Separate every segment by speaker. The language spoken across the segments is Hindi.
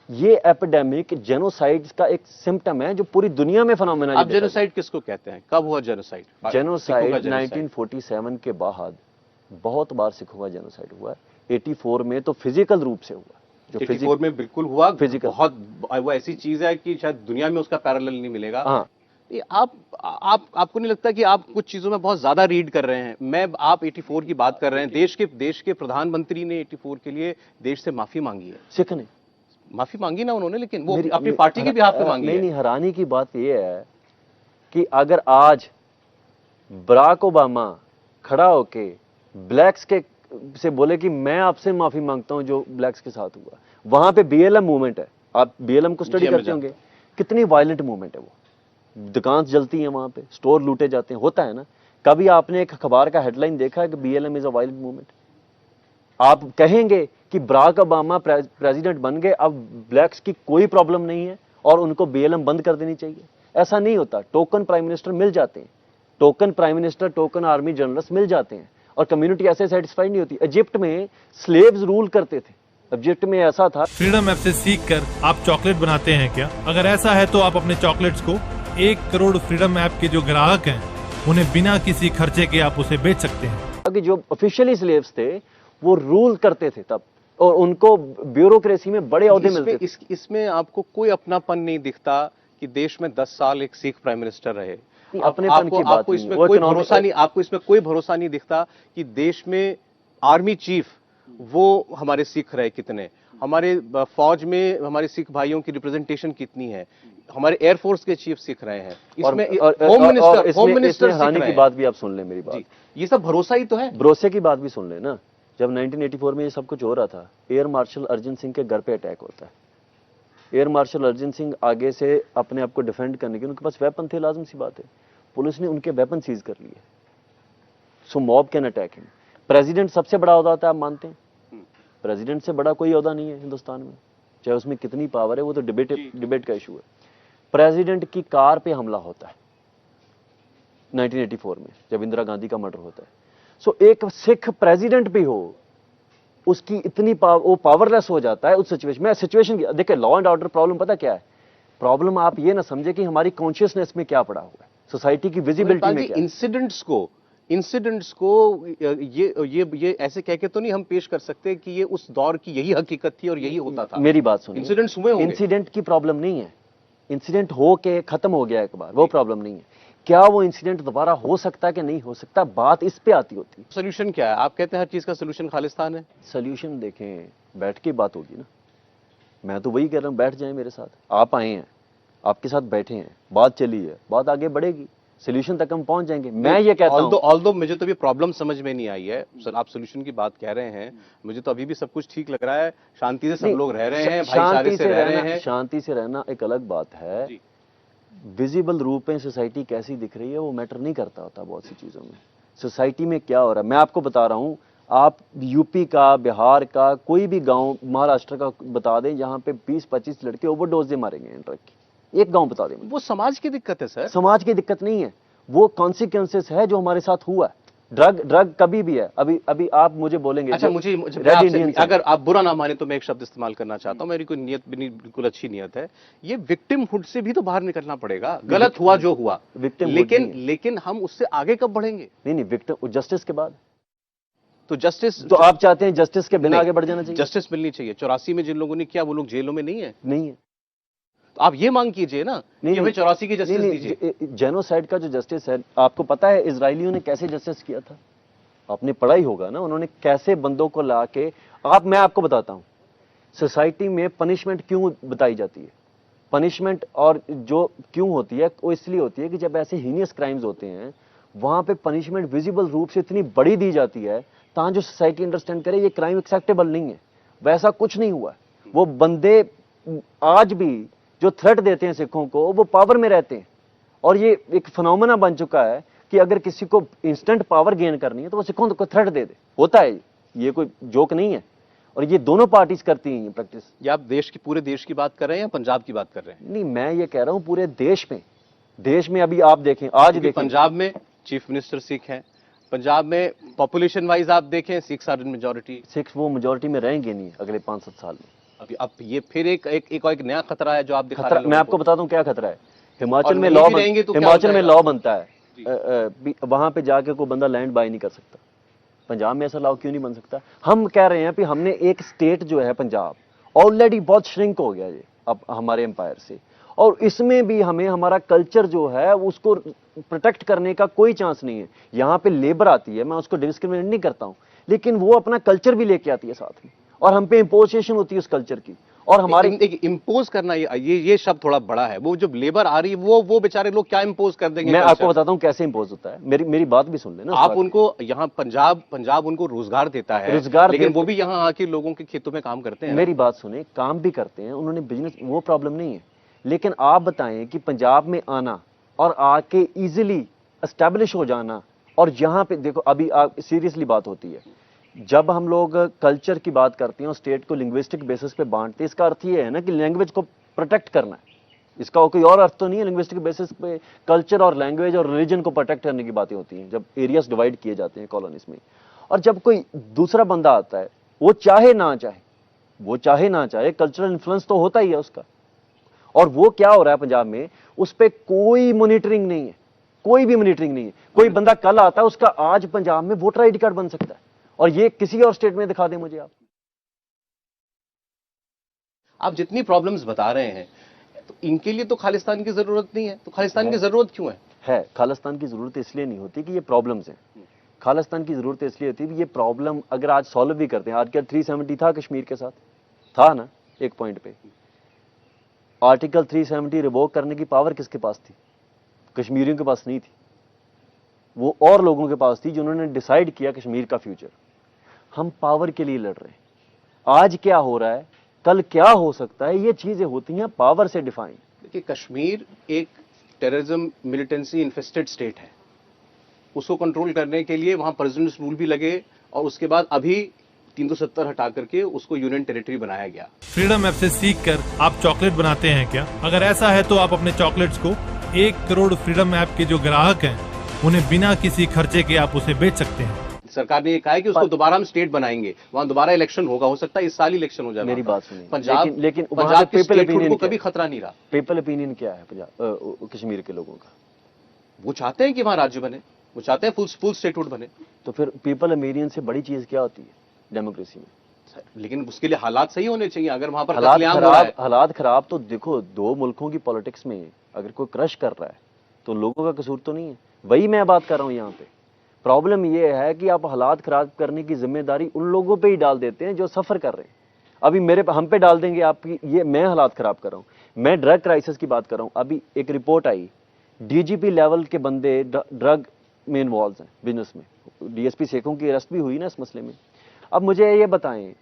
Speaker 1: ये एपिडेमिक जेनोसाइड का एक सिम्टम है जो पूरी दुनिया में फिनोमेना।
Speaker 2: आप जेनोसाइड किसको कहते हैं? कब हुआ जेनोसाइड?
Speaker 1: जेनोसाइड 1947 के बाद बहुत बार सिखों का जेनोसाइड हुआ है। 84 में तो फिजिकल रूप से हुआ,
Speaker 2: जो 84 में बिल्कुल हुआ,
Speaker 1: फिजिकल,
Speaker 2: बहुत वो ऐसी चीज है कि शायद दुनिया में उसका पैरेलल नहीं मिलेगा।
Speaker 1: हाँ।
Speaker 2: आपको नहीं लगता कि आप कुछ चीजों में बहुत ज्यादा रीड कर रहे हैं? आप 84 की बात कर रहे हैं, देश के प्रधानमंत्री ने 84 के लिए देश से माफी मांगी है।
Speaker 1: सिख ने
Speaker 2: माफी मांगी ना उन्होंने, लेकिन वो अपनी पार्टी के बिहाफ पे मांगी है।
Speaker 1: नहीं, हैरानी की बात यह है कि अगर आज बराक ओबामा खड़ा होके ब्लैक्स के से बोले कि मैं आपसे माफी मांगता हूं जो ब्लैक्स के साथ हुआ, वहां पे BLM मूवमेंट है, आप BLM को स्टडी करते होंगे, कितनी वायलेंट मूवमेंट है वो। दुकान जलती है वहां पे, स्टोर लूटे जाते हैं, होता है ना। कभी आपने एक अखबार का हेडलाइन देखा है कि BLM is a violent movement? आप कहेंगे कि बराक ओबामा प्रेसिडेंट बन गए, अब ब्लैक्स की कोई प्रॉब्लम नहीं है और उनको BLM बंद कर देनी चाहिए? ऐसा नहीं होता। टोकन प्राइम मिनिस्टर मिल जाते हैं, token prime minister, token army generals मिल जाते हैं और कम्युनिटी ऐसे सेटिस्फाइड नहीं होती। इजिप्ट में स्लेव्स रूल करते थे, इजिप्ट में ऐसा था।
Speaker 3: फ्रीडम ऐप से सीख कर आप चॉकलेट बनाते हैं क्या? अगर ऐसा है तो आप अपने चॉकलेट्स को 1 करोड़ फ्रीडम ऐप के जो ग्राहक हैं उन्हें बिना किसी खर्चे के आप उसे बेच सकते हैं।
Speaker 1: कि जो ऑफिशियली स्लेव्स थे वो रूल करते थे तब, और उनको ब्यूरोक्रेसी में बड़े ओहदे मिलते थे।
Speaker 2: इसमें आपको कोई अपनापन नहीं दिखता कि देश में 10 साल एक सिख प्राइम मिनिस्टर रहे?
Speaker 1: अपनेपन की बात
Speaker 2: आपको इसमें कोई भरोसा नहीं, आपको इसमें कोई भरोसा नहीं दिखता कि देश में आर्मी चीफ वो हमारे सिख रहे कितने, हमारे फौज में हमारे सिख भाइयों की रिप्रेजेंटेशन कितनी है, हमारे एयरफोर्स के चीफ सिख रहे हैं, इसमें होम मिनिस्टर
Speaker 1: की बात भी आप सुन लें मेरी बात।
Speaker 2: ये सब भरोसा ही तो है।
Speaker 1: भरोसे की बात भी सुन लें ना। जब 1984 में ये सब कुछ हो रहा था, एयर मार्शल अर्जन सिंह के घर पे अटैक होता है। एयर मार्शल अर्जन सिंह आगे से अपने आप को डिफेंड करने के, उनके पास वेपन थे, लाजम सी बात है, पुलिस ने उनके वेपन सीज कर लिए। So mob can attack him. President सबसे बड़ा ओहदा होता है, आप मानते हैं? प्रेसिडेंट से बड़ा कोई ओहदा नहीं है हिंदुस्तान में, चाहे उसमें कितनी पावर है, वो तो डिबेट का इशू है। प्रेसिडेंट की कार पे हमला होता है 1984 में, जब इंदिरा गांधी का मर्डर होता है। सो एक सिख प्रेसिडेंट भी हो, उसकी इतनी वो पावरलेस हो जाता है उस सिचुएशन में। सिचुएशन देखिए, लॉ एंड ऑर्डर प्रॉब्लम पता क्या है? प्रॉब्लम आप ये ना समझे कि हमारी कॉन्शियसनेस में क्या पड़ा हुआ है, सोसाइटी की विजिबिलिटी में क्या।
Speaker 2: इंसिडेंट्स को ये ऐसे कह के तो नहीं हम पेश कर सकते कि ये उस दौर की यही हकीकत थी और यही होता था।
Speaker 1: मेरी बात सुनिए,
Speaker 2: इंसिडेंट्स हुए होंगे।
Speaker 1: इंसिडेंट की प्रॉब्लम नहीं है, इंसिडेंट हो के खत्म हो गया एक बार, वो प्रॉब्लम नहीं है। क्या वो इंसिडेंट दोबारा हो सकता है कि नहीं हो सकता, बात इस पे आती होती है।
Speaker 2: सोल्यूशन क्या है? आप कहते हैं हर चीज का सोल्यूशन खालिस्तान है।
Speaker 1: सोल्यूशन देखें, बैठ के बात होगी ना। मैं तो वही कह रहा हूं, बैठ जाएं मेरे साथ। आप आए हैं, आपके साथ बैठे हैं, बात चली है, बात आगे बढ़ेगी, सोल्यूशन तक हम पहुंच जाएंगे। मैं ये कहता हूं,
Speaker 2: ऑल्दो मुझे तो भी प्रॉब्लम समझ में नहीं आई है सर। आप सोल्यूशन की बात कह रहे हैं, मुझे तो अभी भी सब कुछ ठीक लग रहा है, शांति से सब लोग रह रहे हैं, भाईचारे से रह रहे हैं।
Speaker 1: शांति से रहना एक अलग बात है। विजिबल रूप में सोसाइटी कैसी दिख रही है वो मैटर नहीं करता होता बहुत सी चीजों में। सोसाइटी में क्या हो रहा है मैं आपको बता रहा हूं। आप यूपी का, बिहार का, कोई भी गांव, महाराष्ट्र का बता दें, जहां पे 20-25 लड़के ओवरडोज से मारे गए ड्रग की, एक गांव बता दें।
Speaker 2: वो समाज की दिक्कत है सर।
Speaker 1: समाज की दिक्कत नहीं है, वो कॉन्सिक्वेंसेस है जो हमारे साथ हुआ है। ड्रग कभी भी है। अभी आप मुझे बोलेंगे,
Speaker 2: अच्छा मुझे अगर आप बुरा ना माने तो मैं एक शब्द इस्तेमाल करना चाहता हूं, मेरी कोई नियत बिल्कुल अच्छी नियत है। ये विक्टिमहुड से भी तो बाहर निकलना पड़ेगा। गलत हुआ जो हुआ, लेकिन हम उससे आगे कब बढ़ेंगे?
Speaker 1: नहीं, विक्टिम जस्टिस के बाद
Speaker 2: तो जस्टिस,
Speaker 1: तो आप चाहते हैं जस्टिस के बिना आगे बढ़ जाना चाहिए?
Speaker 2: जस्टिस मिलनी चाहिए। 84 में जिन लोगों ने किया वो लोग जेलों में नहीं है।
Speaker 1: तो
Speaker 2: आप ये मांग कीजिए ना कि हमें 84 की जस्टिस दीजिए।
Speaker 1: जेनोसाइड का जो जस्टिस है, आपको पता है इजरायलियों ने कैसे जस्टिस किया था? आपने पढ़ा ही होगा ना, उन्होंने कैसे बंदों को ला के। मैं आपको बताता हूं, सोसाइटी में पनिशमेंट क्यों बताई जाती है। पनिशमेंट और जो क्यों होती है, वो इसलिए होती है कि जब ऐसे हीनियस क्राइम्स होते हैं, वहां पे पनिशमेंट विजिबल रूप से इतनी बड़ी दी जाती है ताकि जो सोसाइटी अंडरस्टैंड करे ये क्राइम एक्सेप्टेबल नहीं है। वैसा कुछ नहीं हुआ। वो बंदे आज भी जो थ्रेट देते हैं सिखों को, वो पावर में रहते हैं, और ये एक फिनोमेना बन चुका है कि अगर किसी को इंस्टेंट पावर गेन करनी है तो वो सिखों को थ्रेट दे दे। होता है, ये कोई जोक नहीं है, और ये दोनों पार्टीज करती हैं ये प्रैक्टिस।
Speaker 2: ये आप पूरे देश की बात कर रहे हैं या पंजाब की बात कर रहे हैं?
Speaker 1: नहीं, मैं ये कह रहा हूं पूरे देश में। अभी आप देखें, आज देखें,
Speaker 2: पंजाब में चीफ मिनिस्टर सिख हैं। पंजाब में पॉपुलेशन वाइज आप देखें, Sikhs are in majority.
Speaker 1: Sikhs वो मेजॉरिटी में रहेंगे नहीं अगले 5-7 साल में।
Speaker 2: अभी अब ये फिर एक नया खतरा है जो आप दिखा
Speaker 1: खतरा
Speaker 2: रहे हैं
Speaker 1: मैं
Speaker 2: लोगों
Speaker 1: आपको
Speaker 2: को।
Speaker 1: बताता हूँ क्या खतरा है। हिमाचल
Speaker 2: और
Speaker 1: में
Speaker 2: नहीं
Speaker 1: लॉ
Speaker 2: भी रहेंगे तो क्या
Speaker 1: हिमाचल
Speaker 2: होता
Speaker 1: में
Speaker 2: है?
Speaker 1: लॉ बनता है, वहां पे जाके कोई बंदा लैंड बाय नहीं कर सकता। पंजाब में ऐसा लॉ क्यों नहीं बन सकता? हम कह रहे हैं कि हमने एक स्टेट जो है पंजाब ऑलरेडी बहुत श्रिंक हो गया ये अब हमारे एम्पायर से, और इसमें भी हमें हमारा कल्चर जो है उसको प्रोटेक्ट करने का कोई चांस नहीं है। यहाँ पे लेबर आती है, मैं उसको डिस्क्रिमिनेट नहीं करता हूँ, लेकिन वो अपना कल्चर भी लेके आती है साथ में, और हम पे इम्पोजिशन होती है उस कल्चर की। और हमारे
Speaker 2: इम्पोज करना, ये शब्द थोड़ा बड़ा है। वो जो लेबर आ रही है वो बेचारे लोग क्या इम्पोज कर देंगे?
Speaker 1: मैं
Speaker 2: culture?
Speaker 1: आपको बताता हूँ कैसे इम्पोज होता है। मेरी बात भी सुन लेना।
Speaker 2: आप उनको यहाँ पंजाब उनको रोजगार देता है,
Speaker 1: रोजगार
Speaker 2: लेकिन
Speaker 1: देते-
Speaker 2: वो भी यहाँ आके लोगों के खेतों में काम करते हैं।
Speaker 1: मेरी बात सुने, काम भी करते हैं, उन्होंने बिजनेस, वो प्रॉब्लम नहीं है। लेकिन आप बताएं कि पंजाब में आना और आके इजीली एस्टेब्लिश हो जाना, और यहाँ पे देखो अभी आप सीरियसली बात होती है, जब हम लोग कल्चर की बात करते हैं और स्टेट को लिंग्विस्टिक बेसिस पे बांटते हैं, इसका अर्थ ये है ना कि लैंग्वेज को प्रोटेक्ट करना है। इसका कोई और अर्थ तो नहीं है। लिंग्विस्टिक बेसिस पे कल्चर और लैंग्वेज और रिलीजन को प्रोटेक्ट करने की बातें होती हैं जब एरियाज डिवाइड किए जाते हैं कॉलोनीज में। और जब कोई दूसरा बंदा आता है, वो चाहे ना चाहे कल्चरल इन्फ्लुएंस तो होता ही है उसका। और वो क्या हो रहा है पंजाब में, उस पर कोई मॉनिटरिंग नहीं है, कोई भी मॉनिटरिंग नहीं है। कोई बंदा कल आता है, उसका आज पंजाब में वोटर आईडी कार्ड बन सकता है, और ये किसी और स्टेट में दिखा दें मुझे
Speaker 2: आप जितनी प्रॉब्लम्स बता रहे हैं, तो इनके लिए तो खालिस्तान की जरूरत नहीं है, तो खालिस्तान की जरूरत क्यों है?
Speaker 1: खालिस्तान की जरूरत इसलिए नहीं होती कि ये प्रॉब्लम्स हैं। खालिस्तान की जरूरत इसलिए होती है कि ये प्रॉब्लम अगर आज सॉल्व भी करते हैं, आज क्या 370 था कश्मीर के साथ, था ना एक पॉइंट पे। आर्टिकल 370 रिवोक करने की पावर किसके पास थी? कश्मीरियों के पास नहीं थी, वो और लोगों के पास थी जिन्होंने डिसाइड किया कश्मीर का फ्यूचर। हम पावर के लिए लड़ रहे हैं। आज क्या हो रहा है, कल क्या हो सकता है, ये चीजें होती हैं पावर से डिफाइन।
Speaker 2: देखिए, कश्मीर एक टेररिज्म मिलिटेंसी इन्फेस्टेड स्टेट है। उसको कंट्रोल करने के लिए वहां प्रेसिडेंट्स रूल भी लगे, और उसके बाद अभी 370 हटा करके उसको यूनियन टेरिटरी बनाया गया।
Speaker 3: फ्रीडम ऐप से सीख कर आप चॉकलेट बनाते हैं क्या? अगर ऐसा है तो आप अपने चॉकलेट्स को 1 करोड़ फ्रीडम ऐप के जो ग्राहक हैं उन्हें बिना किसी खर्चे के आप उसे बेच सकते हैं।
Speaker 2: सरकार ने ये कहा है कि उसको दोबारा हम स्टेट बनाएंगे, वहां दोबारा इलेक्शन होगा, हो सकता है इस साल ही इलेक्शन हो जाए।
Speaker 1: मेरी बात सुनिए,
Speaker 2: पंजाब
Speaker 1: लेकिन
Speaker 2: पंजाब के
Speaker 1: पीपल
Speaker 2: स्टेटहुड
Speaker 1: ओपिनियन
Speaker 2: को कभी खतरा नहीं रहा।
Speaker 1: पीपल ओपिनियन क्या है पंजाब कश्मीर के लोगों का?
Speaker 2: वो चाहते हैं कि वहां राज्य बने, वो चाहते हैं फुल स्टेटहुड बने।
Speaker 1: तो फिर पीपल ओपिनियन से बड़ी चीज क्या होती है डेमोक्रेसी में?
Speaker 2: लेकिन उसके लिए हालात सही होने चाहिए। अगर वहां पर कत्लेआम हो रहा है,
Speaker 1: हालात खराब तो देखो, दो मुल्कों की पॉलिटिक्स में अगर कोई क्रश कर रहा है तो लोगों का कसूर तो नहीं है। वही मैं बात कर रहा हूं। यहाँ पे प्रॉब्लम ये है कि आप हालात खराब करने की जिम्मेदारी उन लोगों पे ही डाल देते हैं जो सफर कर रहे हैं। अभी हम पे डाल देंगे आपकी, ये मैं हालात खराब कर रहा हूं। मैं ड्रग क्राइसिस की बात कर रहा हूं। अभी एक रिपोर्ट आई, डीजीपी लेवल के बंदे ड्रग में इन्वॉल्व हैं, बिजनेस में। डीएसपी सेखों की अरेस्ट भी हुई ना इस मसले में। अब मुझे ये बताएं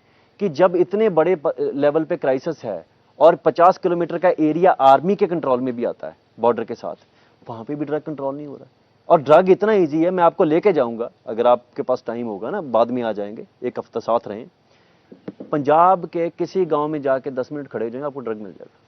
Speaker 1: कि जब इतने बड़े लेवल पे क्राइसिस है और 50 किलोमीटर का एरिया आर्मी के कंट्रोल में भी आता है बॉर्डर के साथ, वहां पे भी ड्रग कंट्रोल नहीं हो रहा है। और ड्रग इतना इजी है, मैं आपको लेके जाऊंगा, अगर आपके पास टाइम होगा ना, बाद में आ जाएंगे, एक हफ्ता साथ रहें। पंजाब के किसी गांव में जाके 10 मिनट खड़े हो जाएंगे, आपको ड्रग मिल जाएगा।